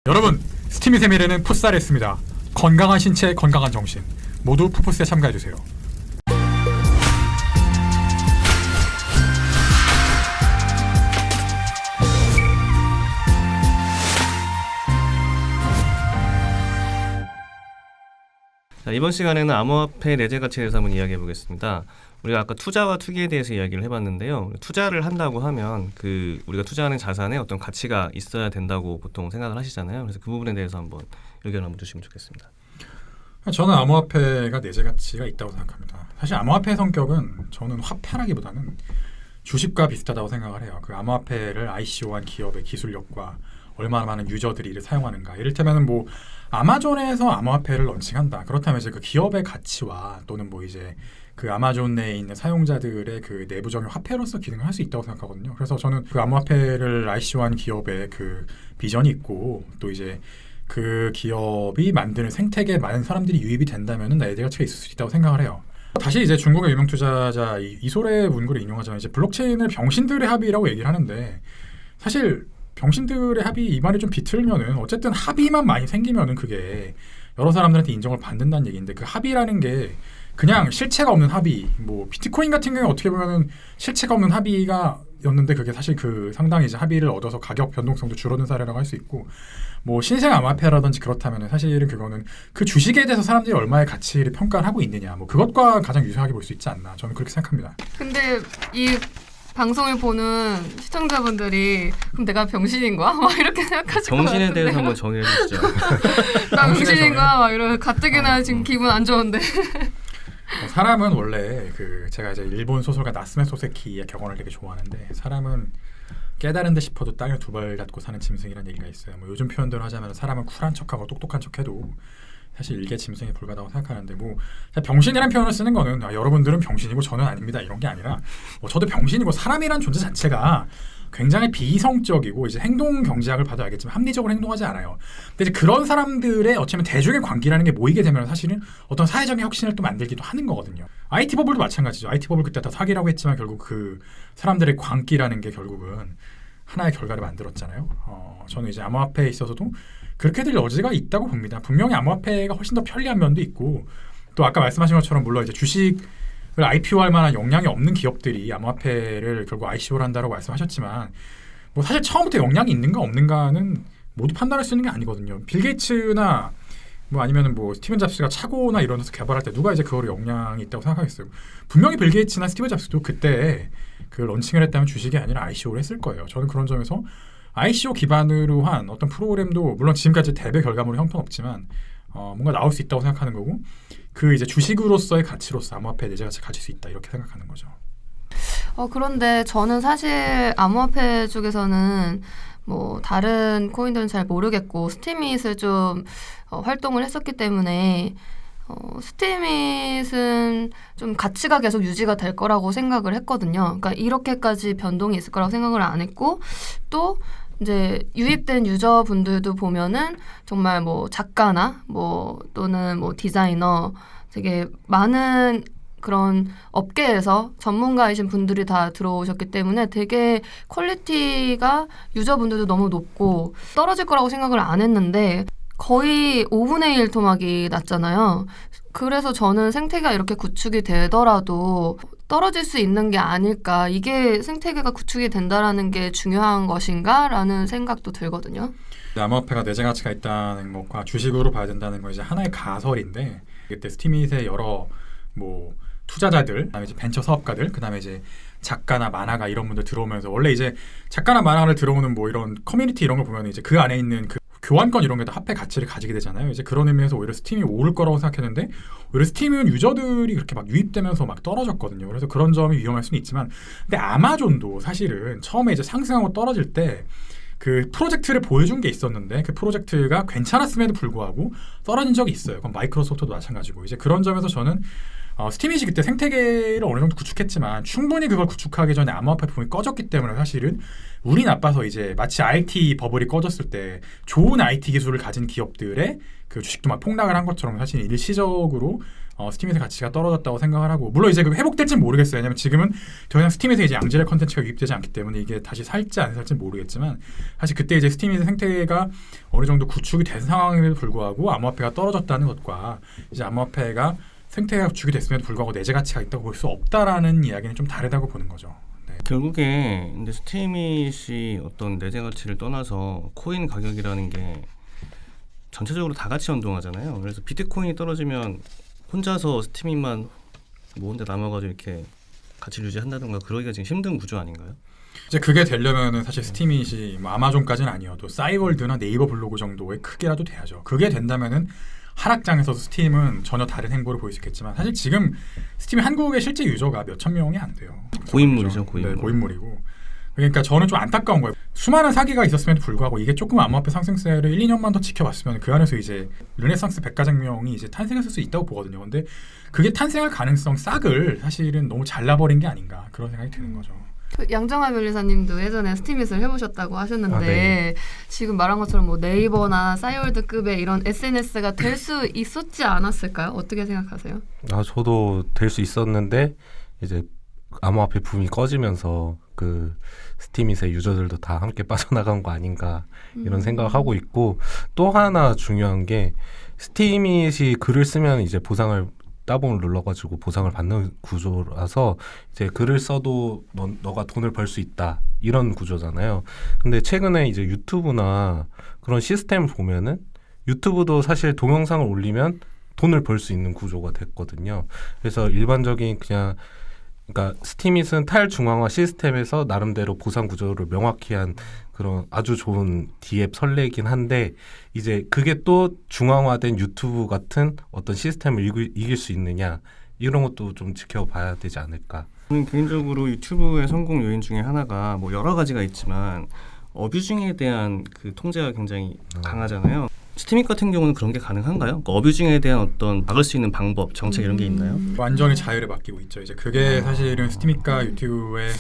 여러분, 스팀이 세미래는 풋살했습니다. 건강한 신체, 건강한 정신 모두 풋풋에 참가해주세요. 자, 이번 시간에는 암호화폐 내재 가치에 대해서 한번 이야기해 보겠습니다. 우리가 아까 투자와 투기에 대해서 이야기를 해봤는데요. 투자를 한다고 하면 우리가 투자하는 자산에 어떤 가치가 있어야 된다고 보통 생각을 하시잖아요. 그래서 그 부분에 대해서 한번 의견을 한번 주시면 좋겠습니다. 저는 암호화폐가 내재 가치가 있다고 생각합니다. 사실 암호화폐의 성격은 저는 화폐라기보다는 주식과 비슷하다고 생각을 해요. 그 암호화폐를 ICO한 기업의 기술력과 얼마나 많은 유저들이 이를 사용하는가. 이를테면 뭐 아마존에서 암호화폐를 런칭한다. 그렇다면 이제 그 기업의 가치와 또는 뭐 이제 그 아마존 내에 있는 사용자들의 그 내부적인 화폐로서 기능을 할 수 있다고 생각하거든요. 그래서 저는 그 암호화폐를 ICO한 기업의 그 비전이 있고 또 이제 그 기업이 만드는 생태계에 많은 사람들이 유입이 된다면은 내재 가치가 있을 수 있다고 생각을 해요. 다시 이제 중국의 유명 투자자 이소래 문구를 인용하자면 이제 블록체인을 병신들의 합의라고 얘기를 하는데 사실 병신들의 합의 이 말이 좀 비틀면은 어쨌든 합의만 많이 생기면은 그게 여러 사람들한테 인정을 받는다는 얘기인데 그 합의라는 게 그냥 실체가 없는 합의, 뭐 비트코인 같은 경우는 어떻게 보면은 실체가 없는 합의가였는데 그게 사실 그 상당히 이제 합의를 얻어서 가격 변동성도 줄어든 사례라고 할 수 있고 뭐 신생 암호화폐라든지 그렇다면은 사실은 그거는 그 주식에 대해서 사람들이 얼마의 가치를 평가를 하고 있느냐 뭐 그것과 가장 유사하게 볼 수 있지 않나 저는 그렇게 생각합니다. 근데 이 방송을 보는 시청자분들이 그럼 내가 병신인 거야? 막 이렇게 생각하실 것 같은데 정신에 대해서 한번 정의해 주시죠. 나 병신인 거야? 막 이러면 가뜩이나 지금 기분 안 좋은데 사람은 원래 제가 이제 일본 소설가 나스메 소세키의 격언을 되게 좋아하는데 사람은 깨달은 듯 싶어도 땅에 두 발 닫고 사는 짐승이라는 얘기가 있어요. 뭐 요즘 표현대로 하자면 사람은 쿨한 척하고 똑똑한 척해도 사실 일개 짐승에 불과하다고 생각하는데 뭐 병신이라는 표현을 쓰는 거는 여러분들은 병신이고 저는 아닙니다 이런 게 아니라 뭐 저도 병신이고 사람이란 존재 자체가 굉장히 비이성적이고 이제 행동 경제학을 봐도 알겠지만 합리적으로 행동하지 않아요. 근데 이제 그런 사람들의 어쩌면 대중의 관계라는 게 모이게 되면 사실은 어떤 사회적인 혁신을 또 만들기도 하는 거거든요. IT 버블도 마찬가지죠. IT 버블 그때 다 사기라고 했지만 결국 그 사람들의 광기라는 게 결국은 하나의 결과를 만들었잖아요. 저는 이제 암호화폐에 있어서도 그렇게 될 여지가 있다고 봅니다. 분명히 암호화폐가 훨씬 더 편리한 면도 있고 또 아까 말씀하신 것처럼 물론 이제 주식을 IPO할 만한 역량이 없는 기업들이 암호화폐를 결국 ICO를 한다고 말씀하셨지만 뭐 사실 처음부터 역량이 있는가 없는가는 모두 판단할 수 있는 게 아니거든요. 빌 게이츠나 뭐 아니면은 뭐 스티븐 잡스가 차고나 이런 데서 개발할 때 누가 이제 그거로 역량이 있다고 생각하겠어요. 분명히 빌 게이츠나 스티븐 잡스도 그때 그 런칭을 했다면 주식이 아니라 ICO를 했을 거예요. 저는 그런 점에서 ICO 기반으로 한 어떤 프로그램도 물론 지금까지 대배 결과물이 형편없지만 뭔가 나올 수 있다고 생각하는 거고 그 이제 주식으로서의 가치로서 암호화폐 내재 가치를 가질 수 있다 이렇게 생각하는 거죠. 그런데 저는 사실 암호화폐 쪽에서는 뭐 다른 코인들은 잘 모르겠고 스팀잇을 좀 활동을 했었기 때문에 스팀잇은 좀 가치가 계속 유지가 될 거라고 생각을 했거든요. 그러니까 이렇게까지 변동이 있을 거라고 생각을 안 했고 또 이제 유입된 유저분들도 보면은 정말 뭐 작가나 뭐 또는 뭐 디자이너 되게 많은 그런 업계에서 전문가이신 분들이 다 들어오셨기 때문에 되게 퀄리티가 유저분들도 너무 높고 떨어질 거라고 생각을 안 했는데 거의 5분의 1 토막이 났잖아요. 그래서 저는 생태계가 이렇게 구축이 되더라도 떨어질 수 있는 게 아닐까. 이게 생태계가 구축이 된다라는 게 중요한 것인가? 라는 생각도 들거든요. 암호화폐가 내재 가치가 있다는 것과 주식으로 봐야 된다는 건 이제 하나의 가설인데 그때 스팀잇의 여러 뭐 투자자들, 그다음에 이제 벤처 사업가들, 그다음에 이제 작가나 만화가 이런 분들 들어오면서 원래 이제 작가나 만화를 들어오는 뭐 이런 커뮤니티 이런 걸 보면 이제 그 안에 있는 그 교환권 이런 게 다 화폐 가치를 가지게 되잖아요. 이제 그런 의미에서 오히려 스팀이 오를 거라고 생각했는데 오히려 스팀은 유저들이 그렇게 막 유입되면서 막 떨어졌거든요. 그래서 그런 점이 위험할 수는 있지만 근데 아마존도 사실은 처음에 이제 상승하고 떨어질 때 그 프로젝트를 보여준 게 있었는데 그 프로젝트가 괜찮았음에도 불구하고 떨어진 적이 있어요. 그건 마이크로소프트도 마찬가지고 이제 그런 점에서 저는 스팀잇이 그때 생태계를 어느 정도 구축했지만 충분히 그걸 구축하기 전에 암호화폐 부분이 꺼졌기 때문에 사실은 운이 나빠서 이제 마치 IT 버블이 꺼졌을 때 좋은 IT 기술을 가진 기업들의 그 주식도 막 폭락을 한 것처럼 사실 일시적으로 스팀잇의 가치가 떨어졌다고 생각을 하고, 물론 이제 그 회복될지는 모르겠어요. 왜냐면 지금은 더 이상 스팀잇에 이제 양질의 컨텐츠가 유입되지 않기 때문에 이게 다시 살지 안 살지는 모르겠지만, 사실 그때 이제 스팀잇의 생태계가 어느 정도 구축이 된 상황에도 불구하고 암호화폐가 떨어졌다는 것과 이제 암호화폐가 생태계가 구축이 됐음에도 불구하고 내재 가치가 있다고 볼 수 없다라는 이야기는 좀 다르다고 보는 거죠. 네. 결국에 근데 스팀잇이 어떤 내재 가치를 떠나서 코인 가격이라는 게 전체적으로 다 같이 연동하잖아요. 그래서 비트코인이 떨어지면 혼자서 스팀잇만 뭐 혼자 남아가지고 이렇게 가치를 유지한다든가 그러기가 지금 힘든 구조 아닌가요? 이제 그게 되려면은 사실 스팀잇이 뭐 아마존까지는 아니어도 싸이월드나 네이버 블로그 정도의 크기라도 돼야죠. 그게 된다면은 하락장에서 스팀은 전혀 다른 행보를 보일 수 있겠지만, 사실 지금 스팀 한국의 실제 유저가 몇천 명이 안 돼요. 고인물이죠, 고인물. 네, 고인물이고. 그러니까 저는 좀 안타까운 거예요. 수많은 사기가 있었음에도 불구하고 이게 조금 암호화폐 상승세를 1, 2년만 더 지켜봤으면 그 안에서 이제 르네상스 백과장명이 이제 탄생했을 수 있다고 보거든요. 근데 그게 탄생할 가능성 싹을 사실은 너무 잘라버린 게 아닌가 그런 생각이 드는 거죠. 양정화 변리사님도 예전에 스팀잇을 해보셨다고 하셨는데 네. 지금 말한 것처럼 뭐 네이버나 싸이월드급의 이런 SNS가 될 수 있었지 않았을까요? 어떻게 생각하세요? 저도 될 수 있었는데 이제 암호화폐 붐이 꺼지면서 그 스팀잇의 유저들도 다 함께 빠져나간 거 아닌가 이런 생각을 하고 있고, 또 하나 중요한 게 스팀잇이 글을 쓰면 이제 보상을 따봉을 눌러가지고 보상을 받는 구조라서 이제 글을 써도 너가 돈을 벌 수 있다 이런 구조잖아요. 근데 최근에 이제 유튜브나 그런 시스템을 보면은 유튜브도 사실 동영상을 올리면 돈을 벌 수 있는 구조가 됐거든요. 그래서 일반적인 그러니까 스팀잇은 탈중앙화 시스템에서 나름대로 보상 구조를 명확히 한 그런 아주 좋은 D앱 선례이긴 한데, 이제 그게 또 중앙화된 유튜브 같은 어떤 시스템을 이길 수 있느냐 이런 것도 좀 지켜봐야 되지 않을까. 저는 개인적으로 유튜브의 성공 요인 중에 하나가 뭐 여러 가지가 있지만 어뷰징에 대한 그 통제가 굉장히 강하잖아요. 스팀잇 같은 경우는 그런 게 가능한가요? 그러니까 어뷰징에 대한 어떤 막을 수 있는 방법, 정책 이런 게 있나요? 완전히 자율에 맡기고 있죠. 이제 그게 사실은 스팀잇과 유튜브의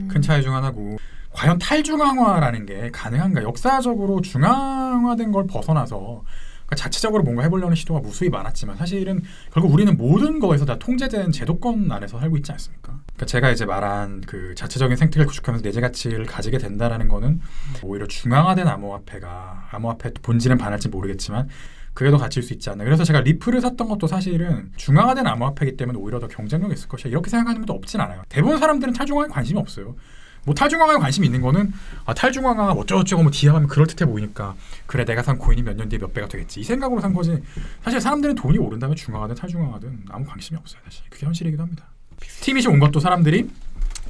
큰 차이 중 하나고, 과연 탈중앙화라는 게 가능한가? 역사적으로 중앙화된 걸 벗어나서 그러니까 자체적으로 뭔가 해보려는 시도가 무수히 많았지만 사실은 결국 우리는 모든 거에서 다 통제된 제도권 안에서 살고 있지 않습니까? 그러니까 제가 이제 말한 그 자체적인 생태계를 구축하면서 내재 가치를 가지게 된다라는 거는 오히려 중앙화된 암호화폐 본질은 반할지 모르겠지만 그게 더 가치일 수 있지 않나. 그래서 제가 리플을 샀던 것도 사실은 중앙화된 암호화폐이기 때문에 오히려 더 경쟁력이 있을 것이야 이렇게 생각하는 분도 없진 않아요. 대부분 사람들은 탈중앙화에 관심이 없어요. 뭐 탈중앙화에 관심이 있는 거는 탈중앙화가 어쩌고저쩌고 뭐 뒤에 가면 그럴듯해 보이니까 그래 내가 산 코인이 몇 년 뒤에 몇 배가 되겠지 이 생각으로 산 거지, 사실 사람들은 돈이 오른다면 중앙화든 탈중앙화든 아무 관심이 없어요. 사실 그게 현실이기도 합니다. 스팀잇이 온 것도 사람들이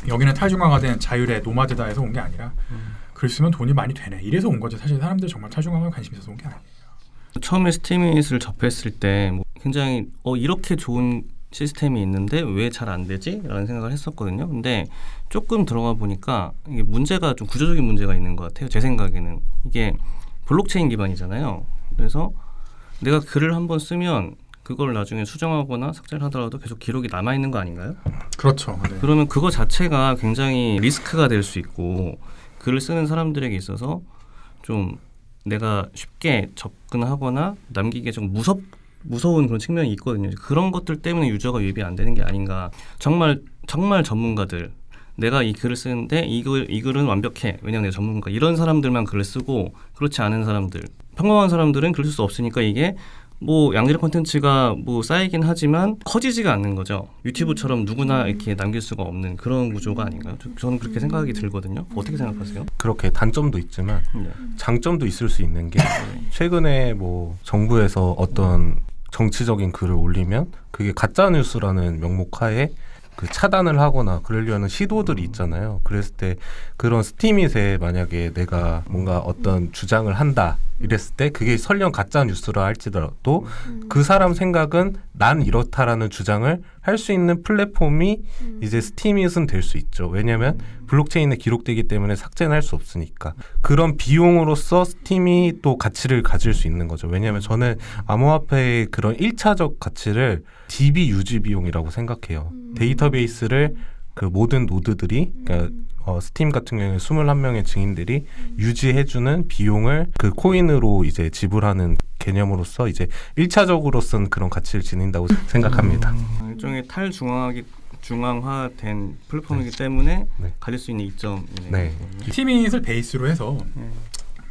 여기는 탈중앙화된 자율의 노마드다 해서 온 게 아니라 글 쓰면 돈이 많이 되네 이래서 온 거지, 사실 사람들이 정말 탈중앙화에 관심이 있어서 온 게 아니에요. 처음에 스팀잇을 접했을 때 뭐 굉장히 이렇게 좋은 시스템이 있는데 왜 잘 안 되지? 라는 생각을 했었거든요. 근데 조금 들어가 보니까 이게 문제가 좀 구조적인 문제가 있는 것 같아요. 제 생각에는 이게 블록체인 기반이잖아요. 그래서 내가 글을 한번 쓰면 그걸 나중에 수정하거나 삭제를 하더라도 계속 기록이 남아있는 거 아닌가요? 그렇죠. 네. 그러면 그거 자체가 굉장히 리스크가 될 수 있고 글을 쓰는 사람들에게 있어서 좀 내가 쉽게 접근하거나 남기기에 좀 무서운 그런 측면이 있거든요. 그런 것들 때문에 유저가 유입이 안 되는 게 아닌가. 정말 전문가들, 내가 이 글을 쓰는데 이 글은 완벽해. 왜냐하면 내가 전문가. 이런 사람들만 글을 쓰고 그렇지 않은 사람들, 평범한 사람들은 글을 쓸 수 없으니까 이게 뭐 양질의 콘텐츠가 뭐 쌓이긴 하지만 커지지가 않는 거죠. 유튜브처럼 누구나 이렇게 남길 수가 없는 그런 구조가 아닌가요? 저는 그렇게 생각이 들거든요. 어떻게 생각하세요? 그렇게 단점도 있지만 네. 장점도 있을 수 있는 게, 최근에 뭐 정부에서 어떤 정치적인 글을 올리면 그게 가짜 뉴스라는 명목하에 그 차단을 하거나 그러려는 시도들이 있잖아요. 그랬을 때 그런 스팀잇에 만약에 내가 뭔가 어떤 주장을 한다 이랬을 때 그게 설령 가짜 뉴스라 할지라도 그 사람 생각은 난 이렇다라는 주장을 할 수 있는 플랫폼이 이제 스팀잇은 될 수 있죠. 왜냐하면 블록체인에 기록되기 때문에 삭제는 할 수 없으니까. 그런 비용으로서 스팀이 또 가치를 가질 수 있는 거죠. 왜냐하면 저는 암호화폐의 그런 1차적 가치를 DB 유지 비용이라고 생각해요. 데이터베이스를 그 모든 노드들이 그러니까 스팀 같은 경우에 21명의 증인들이 유지해주는 비용을 그 코인으로 이제 지불하는 개념으로서 이제 1차적으로서는 그런 가치를 지닌다고 생각합니다. 일종의 중앙화된 플랫폼이기 때문에 네. 가질 수 있는 이점이네요. 네. 스팀잇을 베이스로 해서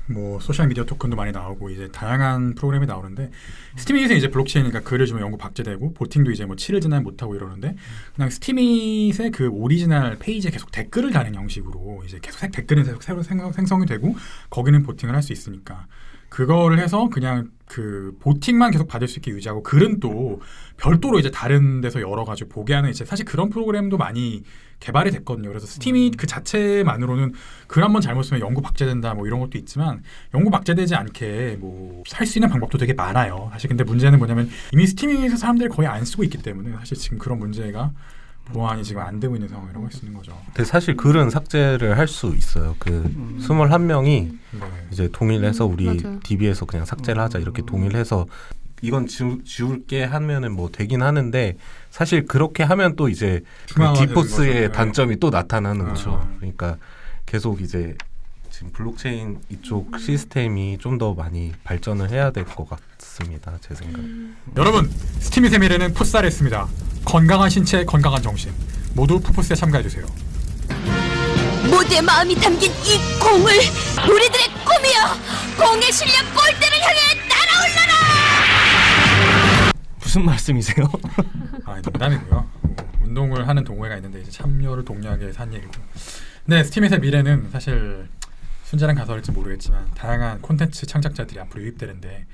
뭐 소셜 미디어 토큰도 많이 나오고 이제 다양한 프로그램이 나오는데 스팀잇은 이제 블록체인이니까 글을 주면 연구 박제되고 보팅도 이제 뭐 7일 지나면 못 하고 이러는데 그냥 스팀잇의 그 오리지널 페이지에 계속 댓글을 다는 형식으로 이제 계속 댓글이 새로 생성이 되고 거기는 보팅을 할 수 있으니까 그거를 해서 그냥 그 보팅만 계속 받을 수 있게 유지하고 글은 또 별도로 이제 다른 데서 열어가지고 보게 하는 이제 사실 그런 프로그램도 많이 개발이 됐거든요. 그래서 스팀이 그 자체만으로는 글 한 번 잘못 쓰면 연구 박제된다 뭐 이런 것도 있지만 연구 박제되지 않게 뭐 살 수 있는 방법도 되게 많아요. 사실 근데 문제는 뭐냐면 이미 스팀에서 사람들이 거의 안 쓰고 있기 때문에 사실 지금 그런 문제가 보완이 지금 안 되고 있는 상황이라고 할 수 있는 거죠. 근데 사실 글은 삭제를 할 수 있어요. 그 21명이 네. 이제 동일해서 우리 맞아요. DB에서 그냥 삭제를 하자 이렇게 동일해서 이건 지울게 하면은 뭐 되긴 하는데 사실 그렇게 하면 또 이제 그 중앙화되는 디포스의 거죠. 단점이 또 나타나는 거죠. 아. 그러니까 계속 이제 지금 블록체인 이쪽 시스템이 좀 더 많이 발전을 해야 될 것 같습니다. 제 생각. 여러분 스팀잇의 미래는 풋살에 있습니다. 건강한 신체, 건강한 정신 모두 풋풋스에 참가해주세요. 모두의 마음이 담긴 이 공을 우리들의 꿈이여 공의 실력 골대를 향해 날아올라라. 무슨 말씀이세요? 아, 농담이고요. 뭐, 운동을 하는 동호회가 있는데 이제 참여를 독려하기 위해서 한 얘기고. 네, 스팀잇의 미래는 사실 순전한 가설일지 모르겠지만 다양한 콘텐츠 창작자들이 앞으로 유입되는데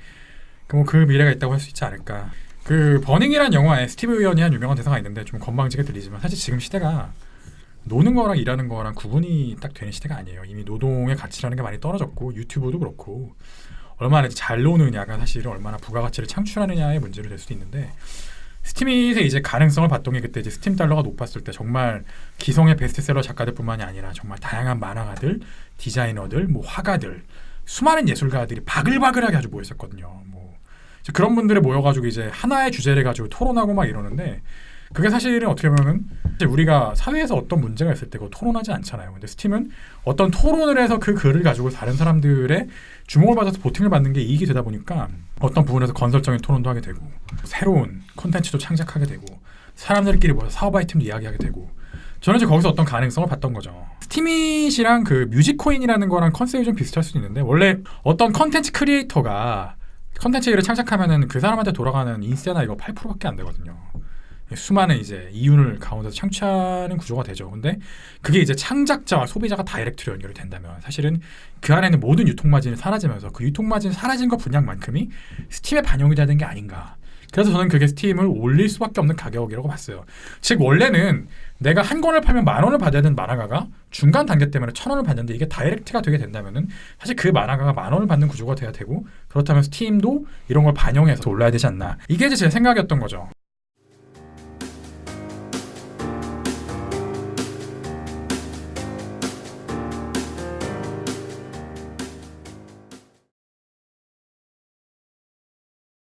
그 미래가 있다고 할 수 있지 않을까. 그 버닝이라는 영화에 스티브 위언이 한 유명한 대사가 있는데 좀 건방지게 들리지만 사실 지금 시대가 노는 거랑 일하는 거랑 구분이 딱 되는 시대가 아니에요. 이미 노동의 가치라는 게 많이 떨어졌고 유튜브도 그렇고 얼마나 잘 노느냐가 사실은 얼마나 부가가치를 창출하느냐의 문제로 될 수도 있는데 스팀잇의 이제 가능성을 봤던 게 그때 이제 스팀 달러가 높았을 때 정말 기성의 베스트셀러 작가들뿐만이 아니라 정말 다양한 만화가들, 디자이너들, 뭐 화가들, 수많은 예술가들이 바글바글하게 아주 모였었거든요. 뭐 그런 분들이 모여가지고 이제 하나의 주제를 가지고 토론하고 막 이러는데 그게 사실은 어떻게 보면은 이제 우리가 사회에서 어떤 문제가 있을 때 그거 토론하지 않잖아요. 근데 스팀은 어떤 토론을 해서 그 글을 가지고 다른 사람들의 주목을 받아서 보팅을 받는 게 이익이 되다 보니까 어떤 부분에서 건설적인 토론도 하게 되고 새로운 콘텐츠도 창작하게 되고 사람들끼리 모여서 사업 아이템도 이야기하게 되고 저는 이제 거기서 어떤 가능성을 봤던 거죠. 스팀잇이랑 그 뮤직코인이라는 거랑 컨셉이 좀 비슷할 수도 있는데 원래 어떤 컨텐츠 크리에이터가 컨텐츠를 창작하면은 그 사람한테 돌아가는 인세나 이거 8%밖에 안 되거든요. 수많은 이제 이윤을 가운데서 창출하는 구조가 되죠. 근데 그게 이제 창작자와 소비자가 다이렉트로 연결이 된다면 사실은 그 안에는 모든 유통 마진이 사라지면서 그 유통 마진이 사라진 것 분량만큼이 스팀에 반영이 되는 게 아닌가. 그래서 저는 그게 스팀을 올릴 수밖에 없는 가격이라고 봤어요. 즉 원래는 내가 한 권을 팔면 10,000원을 받아야 되는 만화가가 중간 단계 때문에 1,000원을 받는데 이게 다이렉트가 되게 된다면은 사실 그 만화가가 10,000원을 받는 구조가 돼야 되고 그렇다면 스팀도 이런 걸 반영해서 올라야 되지 않나. 이게 이제 제 생각이었던 거죠.